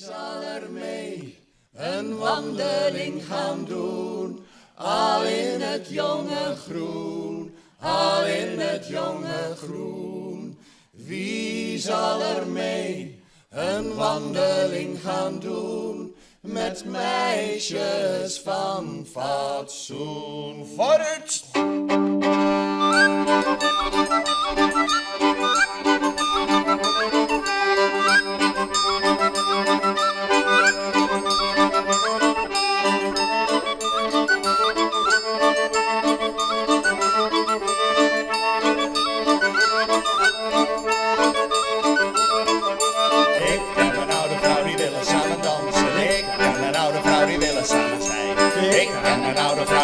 zal er mee een wandeling gaan doen? Al in het jonge groen, al in het jonge groen. Wie zal er mee een wandeling gaan doen? Met meisjes van fatsoen. Vooruit!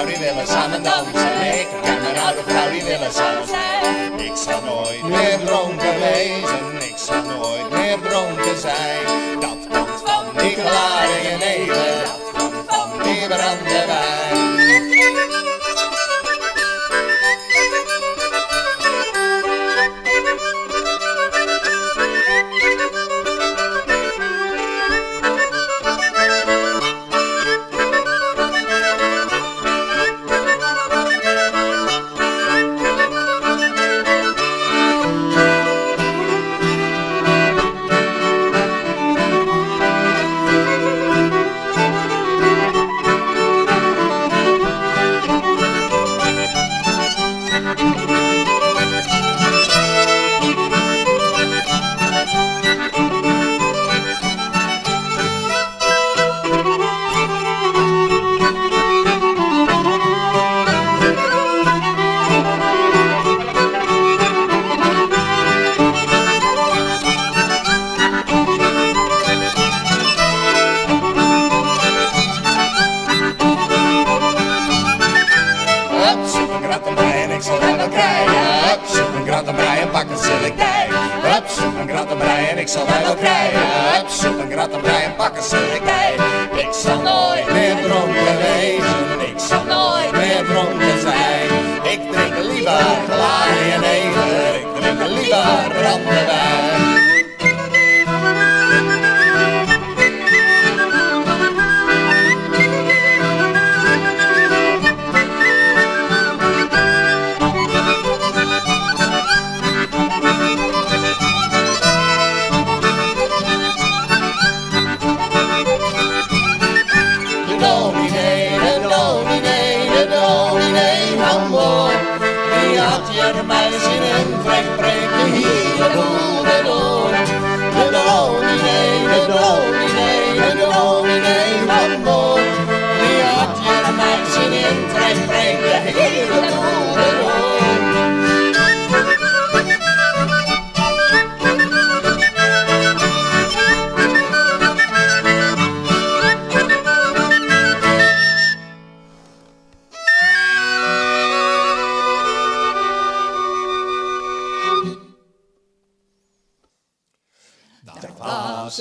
Die willen samen dansen, ik en een oude vrouw die willen samen zijn. Ik zal nooit meer dronken wezen, ik zal nooit meer dronken zijn. Dat komt van die klare jenever, dat komt van die brandewijn. Ik zal mij wel krijgen, hup, soep en grattenbrei en pakken selectij. Ik zal nooit meer dronken wezen, ik zal nooit meer dronken zijn. Ik drink liever klare jenever, ik drink liever brandewijn. De meisjes in een trek breken hier de boel door. De dominee van Boor. Die had je de meisjes in een trek breken hier de boel door.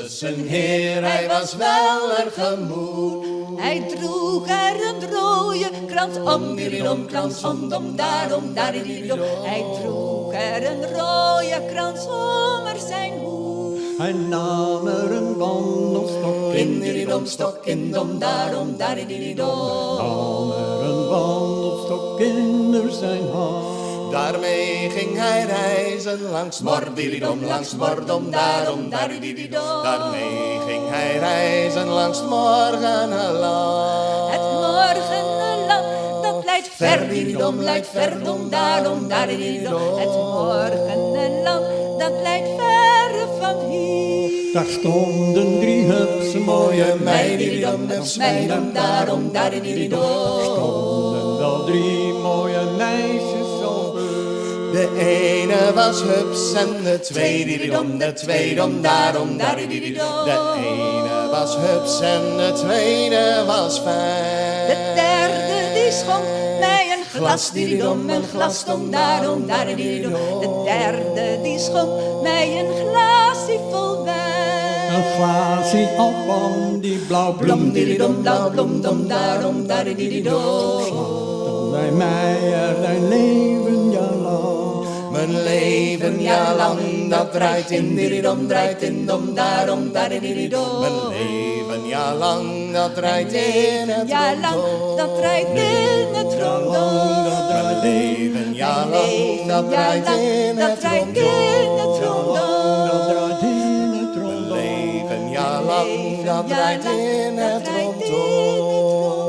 Zijn heer, hij was wel erg moe. Hij droeg er een rode krans om, dieridom, krans om, daarom, darididom. Hij droeg er een rode krans om zijn hoed. Hij nam er een wandelstok in, dieridom, stok in, dom, daarom, darididom. Hij nam er een wandelstok in zijn hand. Daarmee ging hij reizen langs Mordilidom, langs Mordom, daarom, daridididom. Daarmee ging hij reizen langs het morgenland. Het morgenland, dat leidt ver, dididom, leidt ver, dom, daarom, darididom. Het morgenland, dat leidt ver van hier. Daar stonden 3 hupse mooie meiden, hups, meiden, daarom, daridididom. Daar stonden wel 3 mooie meisjes. De ene was hups en de tweede dom, de tweede om, daarom, daridididom. De ene was hups en de tweede was fijn. De derde die schonk mij een glas, dididom, een glas dom, daarom, daridididom. De derde die schonk mij een glaasje vol wijn. Een glaasje al van die blauw bloem, dididom, blauw bloem, dom, daarom, daridididom. Slaat dan bij mij er dein leven jaar lang. Mijn leven jaar lang, dat draait in diridom, draait in dom, daarom, daridididom. Mijn leven jaar lang, dat draait in het jaar lang, rondom. dat draait in het rondom. Mijn leven jaar lang, dat draait in het draait in het rondom. Dat draait in het rondom. Mijn leven jaar lang, dat draait in het draait in het rondom.